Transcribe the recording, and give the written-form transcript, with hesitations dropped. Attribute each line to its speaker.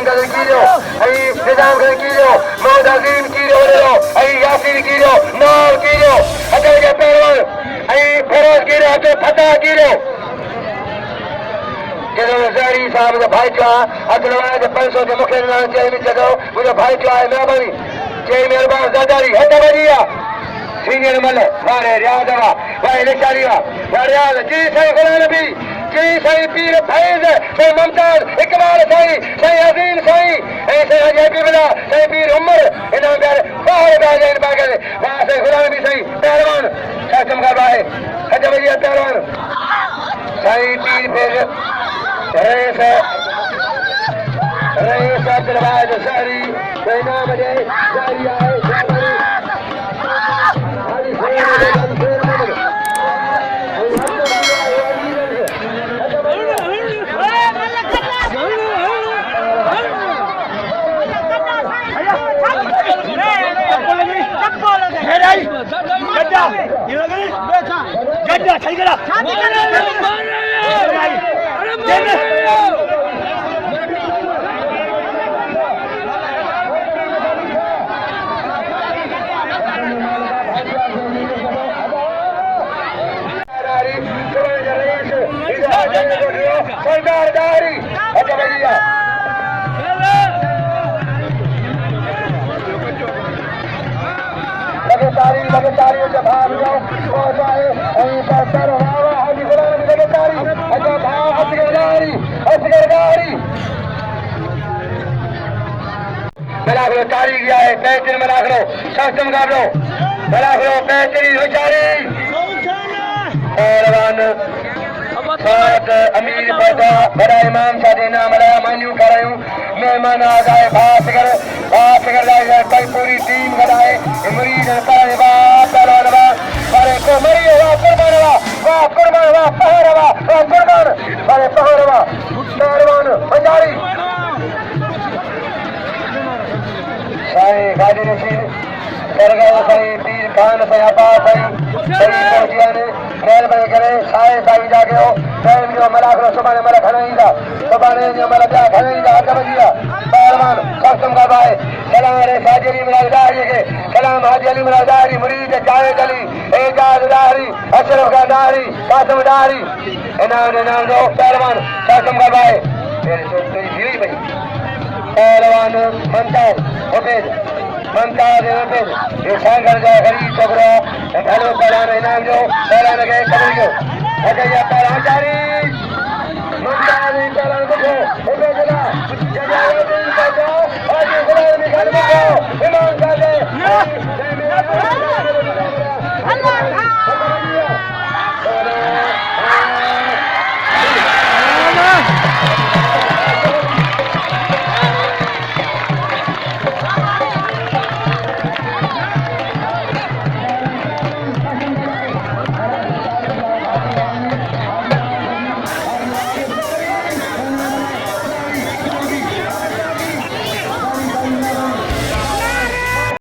Speaker 1: गदर कीरो आई निजाम गदर कीरो मोहम्मद अजीम कीरो लो आई यासीन कीरो नाम कीरो अजय के पहलवान आई फिरोज कीरो अजय फतेह कीरो जॾहिं ज़हरी साहब जो भाई चयो अधु लवाए जे 500 जे मूंखे चई में चयो मुंहिंजो भाई चयो आहे महिरबानी चई महिरबानी ज़ादारी हथ वॼी आहे सीनियर मल वारे रियाज़ हुआ वारे निशानी हुआ वारे रियाज़ जी साईं ग़ुलाम नबी जी साईं पीर फैज़ साईं मुमताज इकबाल साईं साईं अज़ीम साईं ऐं साईं हबीबुल्लाह साईं पीर उमर इन प्यारे ॿाहिरि ॿाहिरि जन पाके वाह साईं ग़ुलाम नबी साईं पहलवान छा चमकाबो आहे हथ वॼी आहे पहलवान साईं पीर फैज़ रईस अब्दुल ज़हरी साईं नाम जे ज़हरी आहे गड्ढा सही करा लगातारी जब भाग जाओ बहुत आए और सर हवा हाजी गुलाम की लगातारी अच्छा भाग असगरदारी मलाखरो तारी गया है बेहतरीन मलाखरो सख्त मुकाबलो मलाखरो बेहतरीन बेचारी पहलवान साथ अमीर पैदा बड़ा इमाम सादे नाम रहा मान्यू करायूं मेहमान आ गए बात कर जाए कई पूरी टीम कराए मुरीद कराए पहलवान अरे को मरी वाह कुर्बान अरे पहलवान पंजारी साईं गाड़ी रशीद सरगाव साईं पीर खान साईं अब्बास साईं पहुंचिया ने महिरबानी करे साईं साईं जाके हो टाइम जो मलाखरो सुभाणे मल खणाईंदा सुभाणे जो मल ॿिया खणाईंदा हथ वॼी आहे पहलवान सख्तम का भाई सलाम रे साजरी मिलाई दारी के सलाम हाजी अली मिलाई दारी मुरीद जावेद अली एजाज दारी अशरफ का दारी कासिम दारी इनाम दो पहलवान सख्तम का भाई तेरी तेरी जीवी भाई पहलवान ममताज ये सांगर जा गरीब छोकरो हेलो पहलवान इनाम जो पहलवान के कबूल जो अजय पहलवान जारी मुमताज पहलवान को ओबे जला जलालुद्दीन का आज गुलाम निकाल